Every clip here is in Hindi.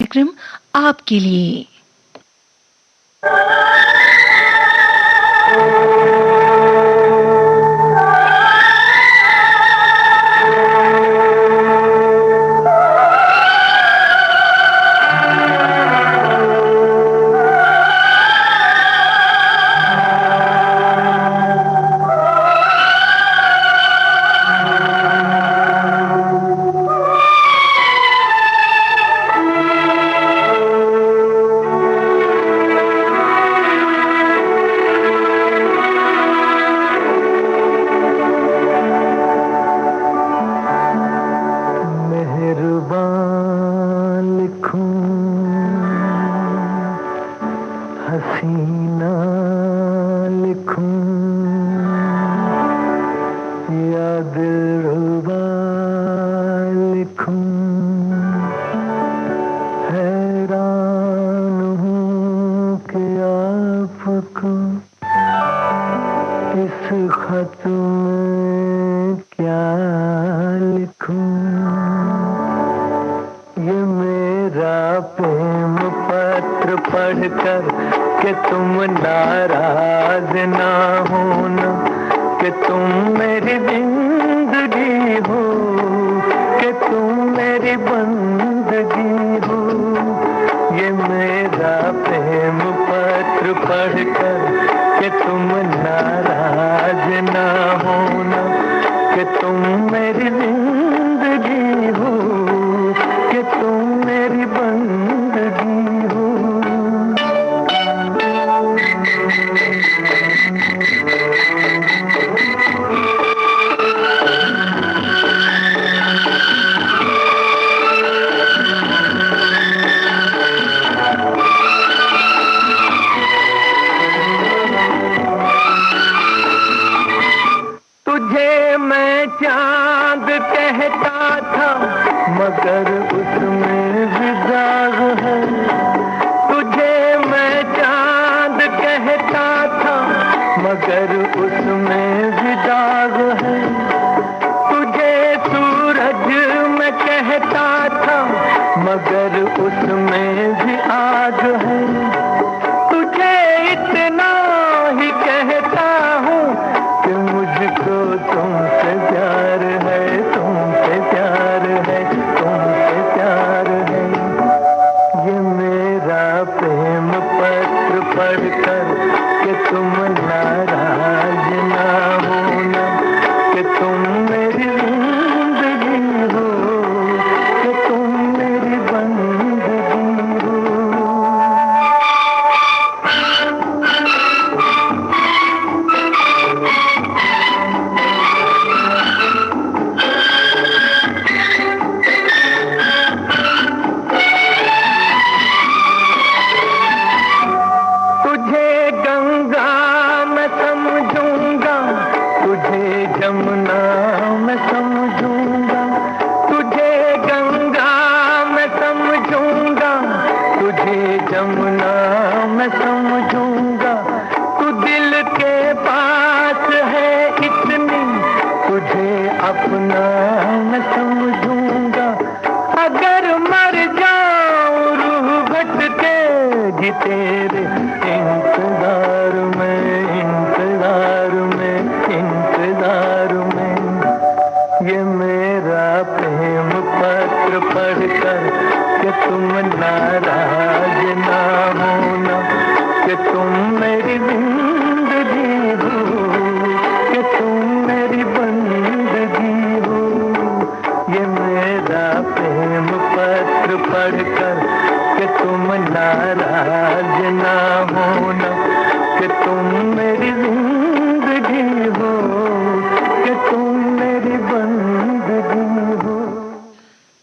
कार्यक्रम आपके लिए।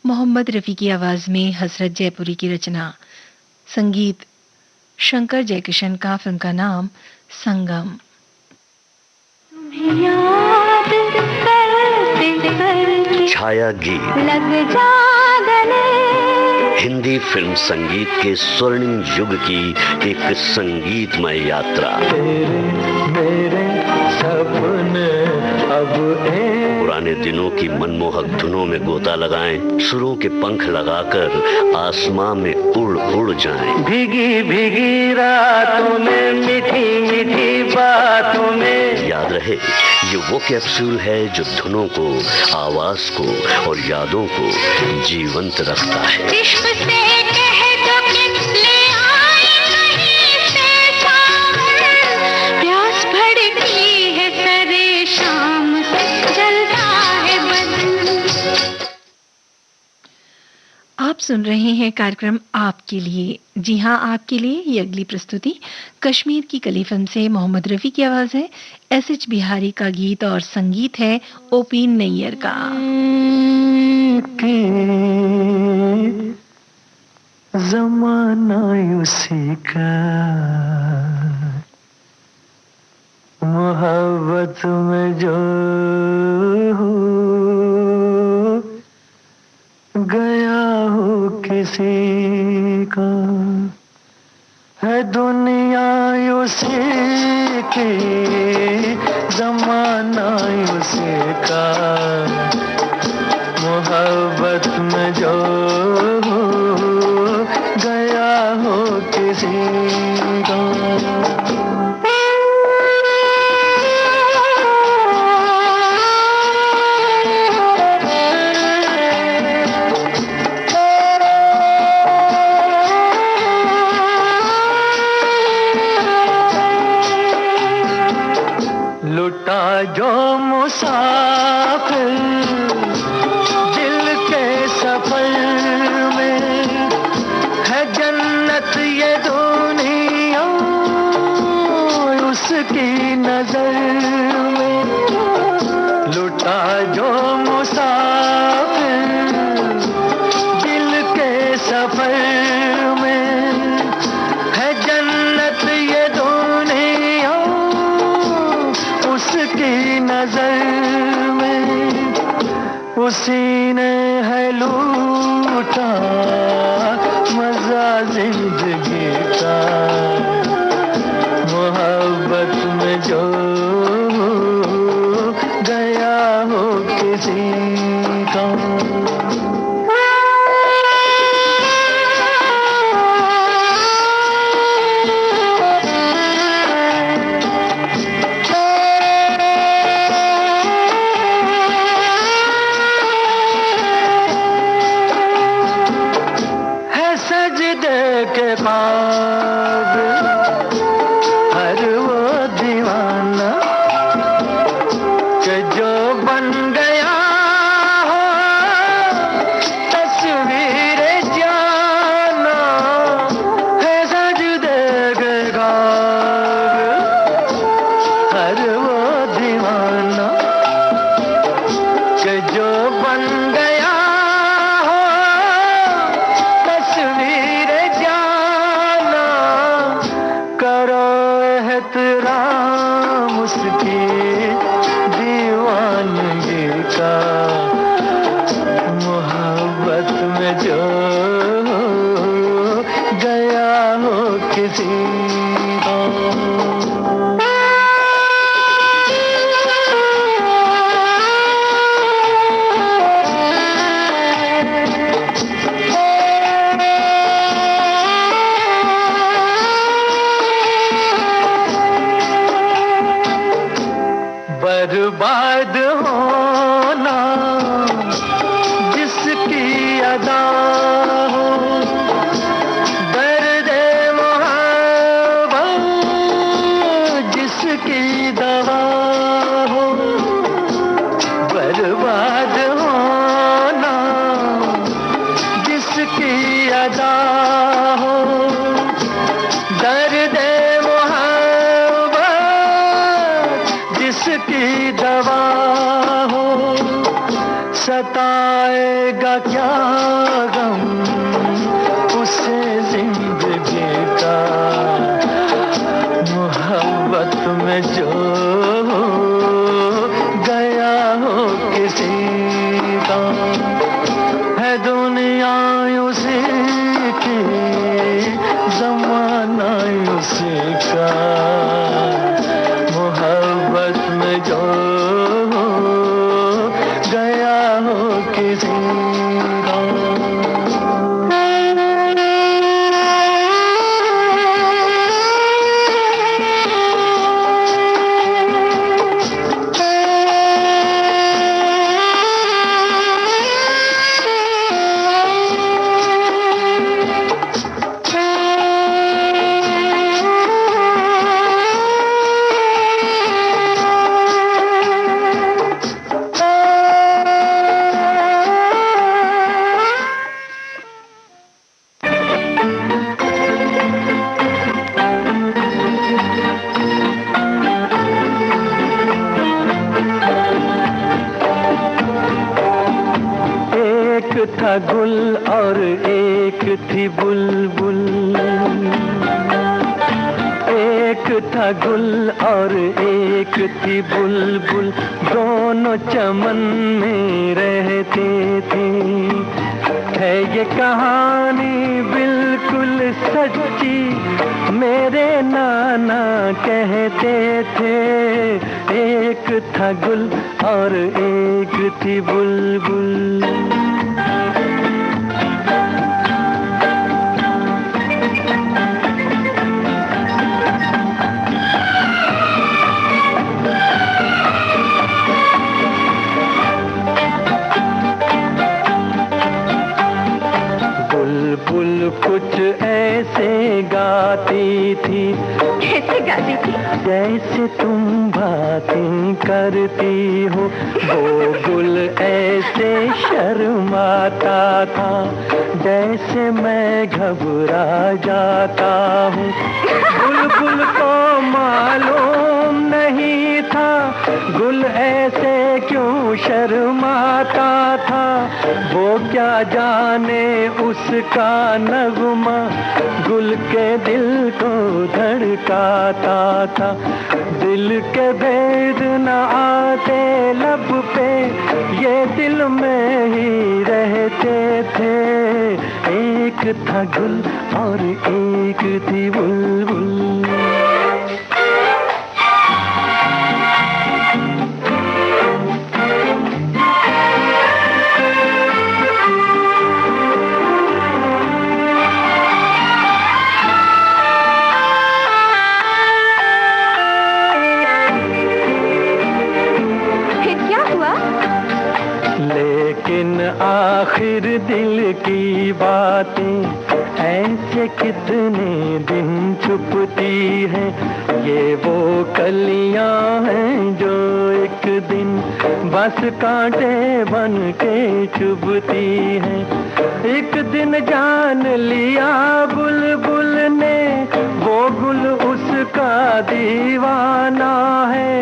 मोहम्मद रफी की आवाज में हसरत जयपुरी की रचना, संगीत शंकर जयकिशन का, फिल्म का नाम संगम। छाया गीत लग जा गले, हिंदी फिल्म संगीत के स्वर्णिम युग की एक संगीतमय यात्रा। तेरे मेरे सपने अब पुराने दिनों की मनमोहक धुनों में गोता लगाएं, सुरों के पंख लगाकर आसमां में उड़ उड़ जाएं। भीगी भीगी रातों में, मीठी मीठी बातों में। याद रहे, ये वो कैप्सूल है जो धुनों को, आवाज को और यादों को जीवंत रखता है। इश्क से कह दो कि ले आए कहीं से सावन, प्यास भड़की है सरे शाम से, जलता है बदन। आप सुन रहे हैं कार्यक्रम आपके लिए। जी हाँ, आपके लिए ये अगली प्रस्तुति कश्मीर की कली फिल्म से मोहम्मद रफी की आवाज है, एस.एच. बिहारी का गीत और संगीत है ओ.पी. नैयर का। जमाना उसी का, मोहब्बत में जो गया हो किसी का, है दुनिया उसी की, जमाना उसी का, मोहब्बत में जो गया हो किसी का। लुटा जो मुसाफिर दिल के सफर में, है जन्नत ये दुनिया उसकी नजर में। लुटा जो मुसाफिर दिल के सफर में, है जन्नत ये दुनिया उसकी नजर में। उसी ने है लूटा मजा जिंदगी का, मोहब्बत में जो गया हो किसी का। के बाद हर वो दीवाना कि जो बन गया हो तस्वीर जाना, है सजदे के बाद हर वो दीवाना कि जो बन गया हो तस्वीर जाना। करो एहतराम उसकी दीवानगी का, मोहब्बत में जो गया हो किसी को। बर्बाद होना जिसकी अदा हो, दर्द मोहब्बत था गुल और एक थी बुलबुल, एक था गुल और एक थी बुलबुल, दोनों चमन में रहते थे। है ये कहानी बिल्कुल सच्ची, मेरे नाना कहते थे। एक था गुल और एक थी बुलबुल। बुलबुल कुछ ऐसे गाती थी, कैसे गाती थी? जैसे तुम बातें करती हो। वो गुल ऐसे शर्माता था, जैसे मैं घबरा जाता हूँ। बुलबुल को मालूम नहीं था गुल ऐसे क्यों शर्माता था। वो क्या जाने उसका नगमा गुल के दिल को धड़काता था। दिल के भेद न आते लब पे, ये दिल में ही रहते थे। एक था गुल और एक थी बुलबुल। आखिर दिल की बातें ऐसे कितने दिन छुपती हैं। ये वो कलियां हैं जो एक दिन बस कांटे बन के चुभती हैं। एक दिन जान लिया बुलबुल ने वो गुल उसका दीवाना है।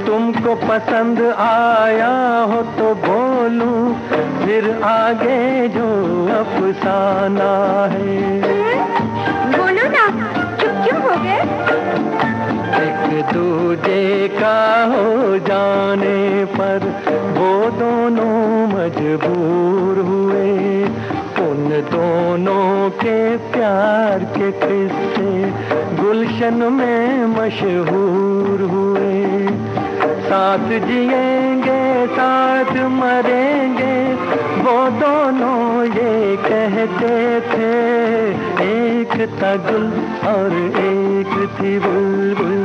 तुमको पसंद आया हो तो बोलूं, फिर आगे जो अफसाना है। बोलो ना, चुप क्यों हो गए? एक दूजे का हो जाने पर वो दोनों मजबूर हुए। उन दोनों के प्यार के किस्से गुलशन में मशहूर हुए। साथ जिएंगे साथ मरेंगे वो दोनों ये कहते थे। एक था गुल और एक थी बुलबुल।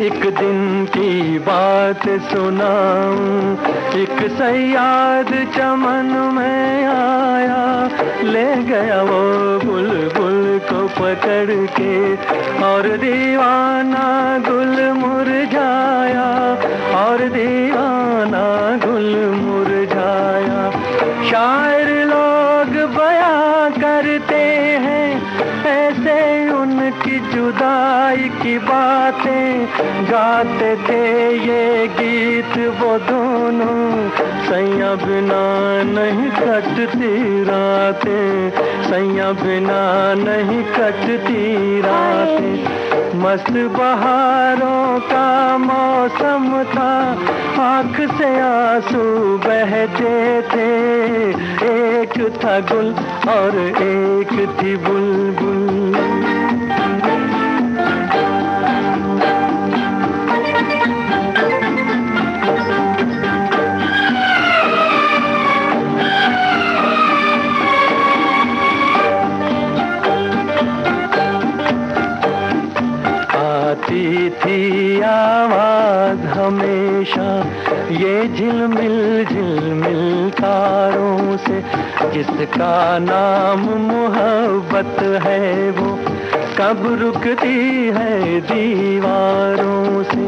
एक दिन की बात सुनाऊं, एक सयाद चमन में आया, ले गया वो बुलबुल को पकड़ के और दीवाना गुल मुरझाया, और दीवाना गुल मुरझाया। शायर लोग बयां करते हैं ऐसे उनकी जुदाई की बातें, गाते थे ये गीत वो दोनों। सैया बिना नहीं कटती रातें, सैया बिना नहीं कटती रातें। मस्त बहारों का मौसम था, आँख से आंसू बहते थे। एक था गुल और एक थी बुलबुल। आती थी आवाज हमेशा ये झिलमिल झिलमिल तारों से, जिसका नाम मोहब्बत है वो कब रुकती है दीवारों से।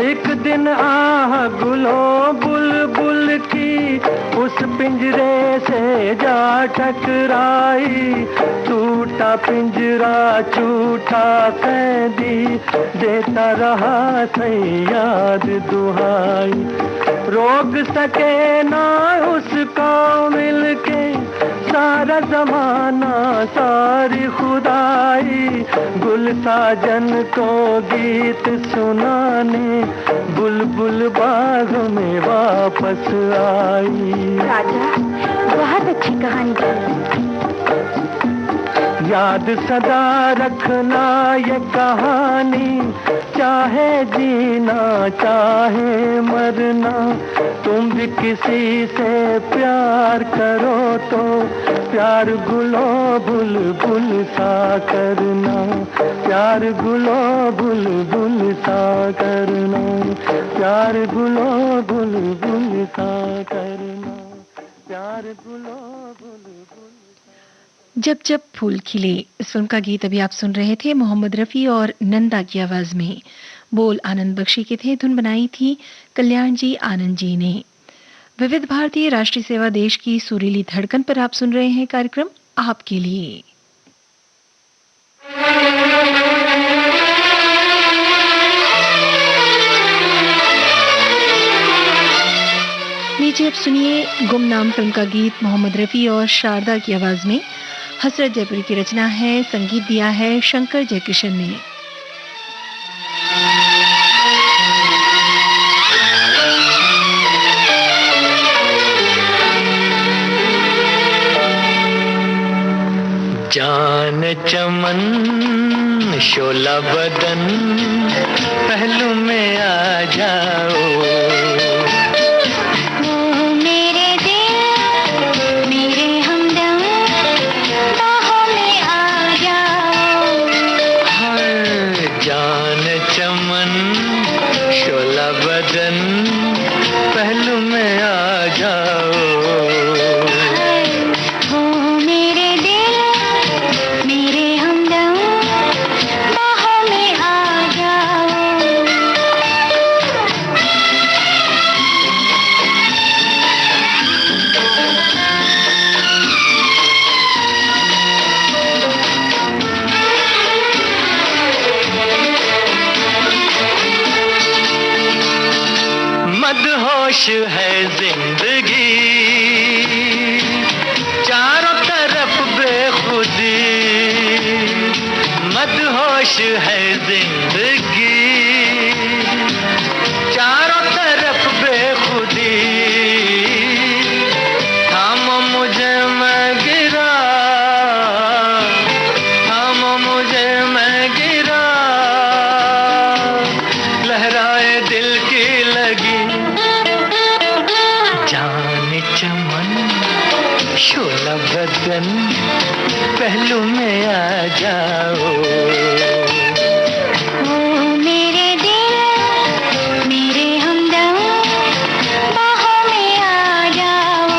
एक एक दिन आह गुलो बुलबुल की उस पिंजरे से जा टकराई, टूटा पिंजरा छूटा कैदी, देता रहा सैयाद दुहाई। रोक सके ना उसको मिलके सारा जमाना सारी खुदाई, गुल साजन को गीत सुनाने बुलबुल बाग में वापस आई। राजा, बहुत अच्छी कहानी थी। याद सदा रखना ये कहानी, चाहे जीना चाहे मरना, तुम भी किसी से प्यार करो तो प्यार गुलो बुलबुल सा करना, प्यार गुलो बुलबुल सा करना, प्यार गुलो बुलबुल सा करना, प्यार गुलो बुलबुल। जब जब फूल खिले, इस फिल्म का गीत अभी आप सुन रहे थे मोहम्मद रफ़ी और नंदा की आवाज में। बोल आनंद बख्शी के थे, धुन बनाई थी कल्याण जी आनंद जी ने। विविध भारतीय राष्ट्रीय सेवा देश की सुरीली धड़कन पर आप सुन रहे हैं कार्यक्रम आपके लिए। नीचे अब सुनिए गुमनाम फिल्म का गीत मोहम्मद रफ़ी और शारदा की आवाज में। हसरत जयपुरी की रचना है, संगीत दिया है शंकर जयकिशन ने। जान चमन शोला बदन पहलू में आ जाओ, पहलू में आ जाओ। हो मेरे दिल मेरे हमदम, बाहों में आ जाओ। मदहोश है जिंदगी, चारों तरफ बेखुदी, मदहोश है जिंदगी, चारों तरफ बेखुदी, थामो मुझे मैं गिरा, थामो मुझे मैं गिरा, लहराए दिल की लगी, जान चमन शोला बदन पहलू में आ जाओ। हो मेरे दिल मेरे हमदम, बाहों में आ जाओ।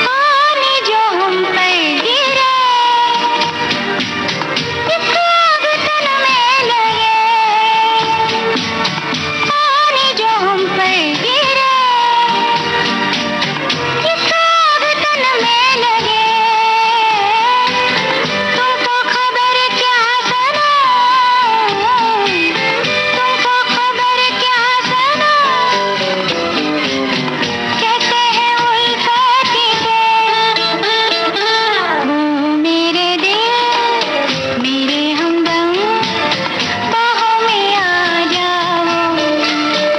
पानी जो हम पर गिरा, इस आग तन में लगे, पानी जो हम पर गिरा, इस आग तन में लगे, तुमको खबर क्या सना, तुमको खबर क्या सना, कहते हैं उल्फत के, हो मेरे दिल मेरे हमदम, बाहों में आ जाओ।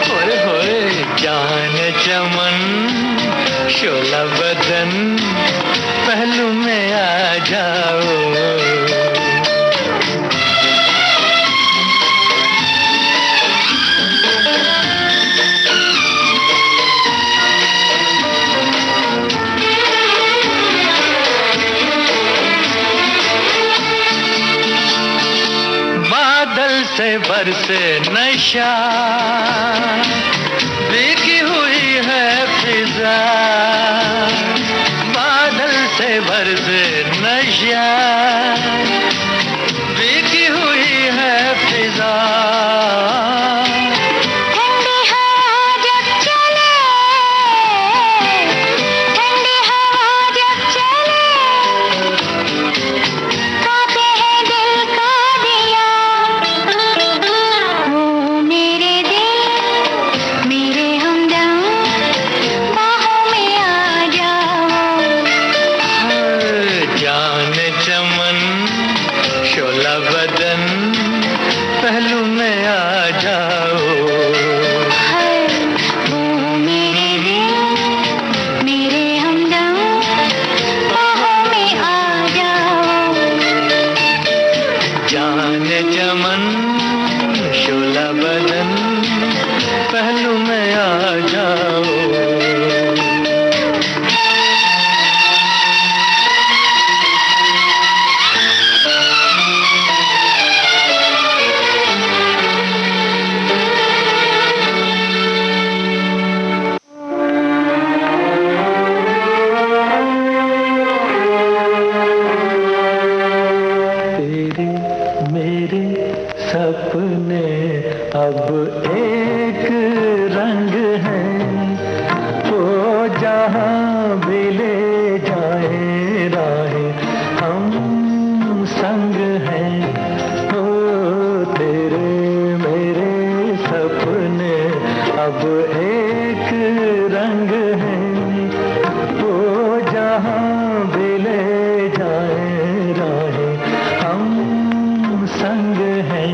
होए होए जान चमन शोला बदन पहलू में आ जाओ। बादल से बरसे नशा, भीगी हुई है फिजा, बादल से बरसे नशा, भीगी हुई है फिजा। पहलू में आ जाओ, ओ मेरे दिल, मेरे हमदम, बाहों में आ जाओ। जान चमन शोला बदन, पहलू में आ जाओ। सपने अब एक रंग हैं, वो जहाँ भी ले जाए राहें हम संग हैं। ओ तेरे मेरे सपने अब एक रंग हैं, वो जहाँ भी ले जाए राहें हम संग हैं।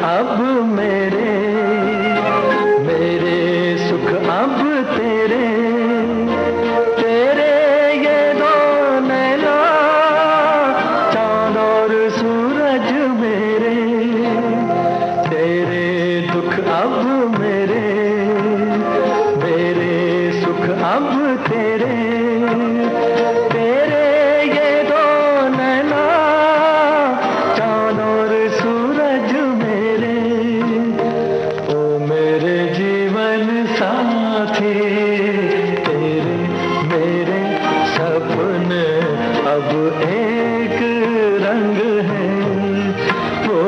अब मेरे मेरे सुख अब तेरे, तेरे ये दो नैना चांद और सूरज मेरे, तेरे दुख अब मेरे, मेरे सुख अब तेरे, तेरे ये दो नैना चांद और सूरज मेरे, ओ मेरे जीवन साथी, तेरे मेरे सपने अब एक रंग है, वो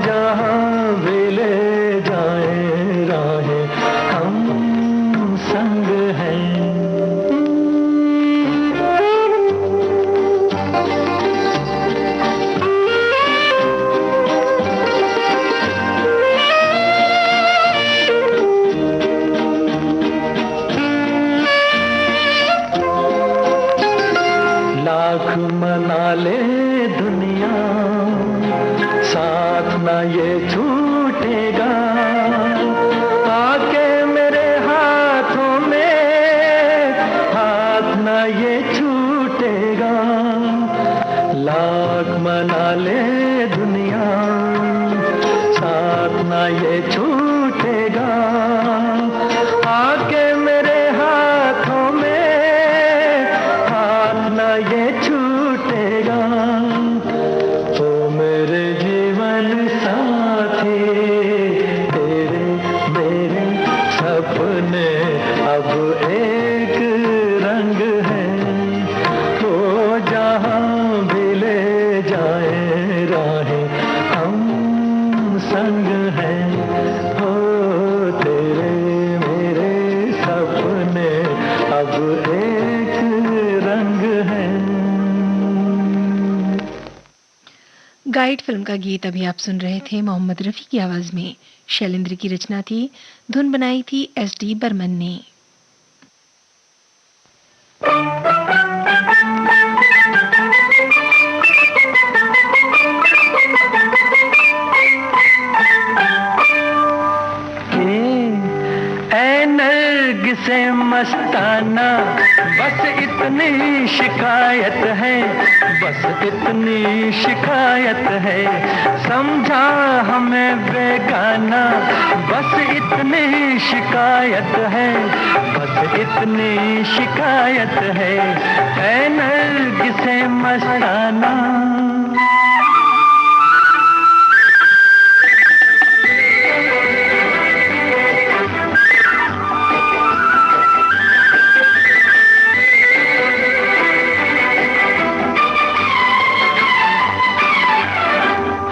जहाँ भी ले जाए राहें हम संग हैं। लाख मना ले दुनिया, साथ ना ये छूटेगा, आके मेरे हाथों में हाथ ना ये छूटेगा। लाख मना ले दुनिया, साथ ना ये छूटेगा, जीवन साथी, तेरे मेरे सपने अब एक रंग है, वो जहाँ भी ले जाए राहें हम संग हैं। हो तेरे मेरे सपने अब एक रंग है। गाइड फिल्म का गीत अभी आप सुन रहे थे मोहम्मद रफी की आवाज में। शैलेंद्र की रचना थी, धुन बनाई थी एस.डी. बर्मन ने। से मस्ताना बस इतनी शिकायत है, बस इतनी शिकायत है, समझा हमें बेगाना बस इतनी शिकायत है, बस इतनी शिकायत है। ऐ नरगिसे मस्ताना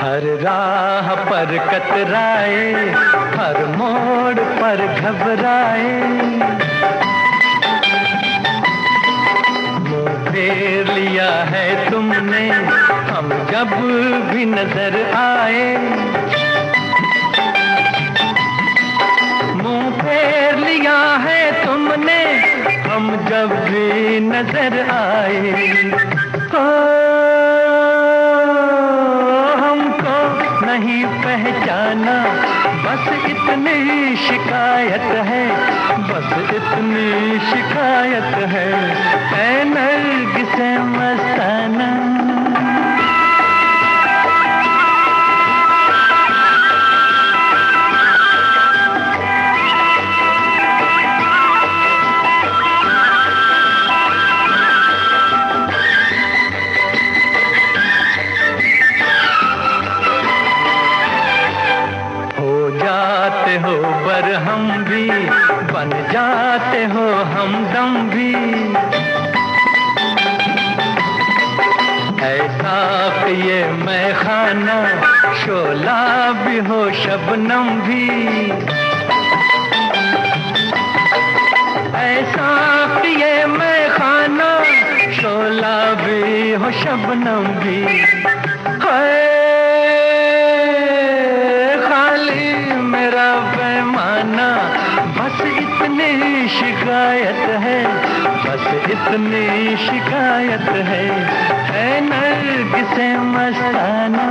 हर राह पर कतराए, हर मोड़ पर घबराए, मुँह फेर लिया है तुमने हम जब भी नजर आए, मुँह फेर लिया है तुमने हम जब भी नजर आए। नहीं पहचाना बस इतनी शिकायत है, बस इतनी शिकायत है। ऐ नरगिसे मस्ताना हो बर हम भी बन जाते हो हमदम भी, ऐसा कि ये मैं खाना शोला भी हो शबनम भी, ऐसा कि ये मैं खाना शोला भी हो शबनम भी। बस इतनी शिकायत है, बस इतनी शिकायत है। ऐ नरगिसे मस्ताना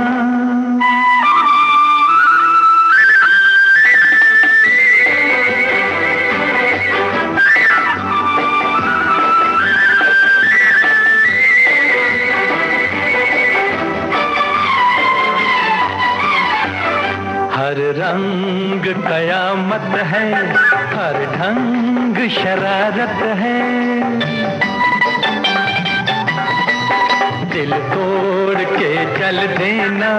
हर रंग कयामत है, हर ढंग शरारत है, दिल तोड़ के चल देना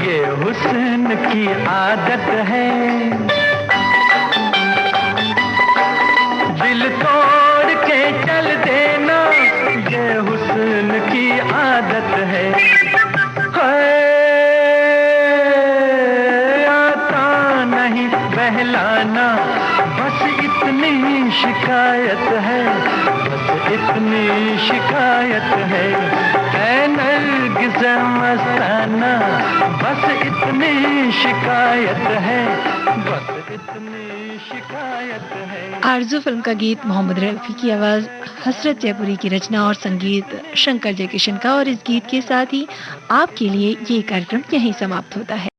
ये हुस्न की आदत है, दिल तोड़ के चल देना ये हुस्न की आदत है। बहलाना बस इतनी शिकायत है, बस इतनी शिकायत है। ऐ नरगिसे मस्ताना बस इतनी शिकायत है, बस इतनी शिकायत है। आरज़ू फिल्म का गीत मोहम्मद रफी की आवाज, हसरत जयपुरी की रचना और संगीत शंकर जयकिशन का। और इस गीत के साथ ही आपके लिए ये कार्यक्रम यहीं समाप्त होता है।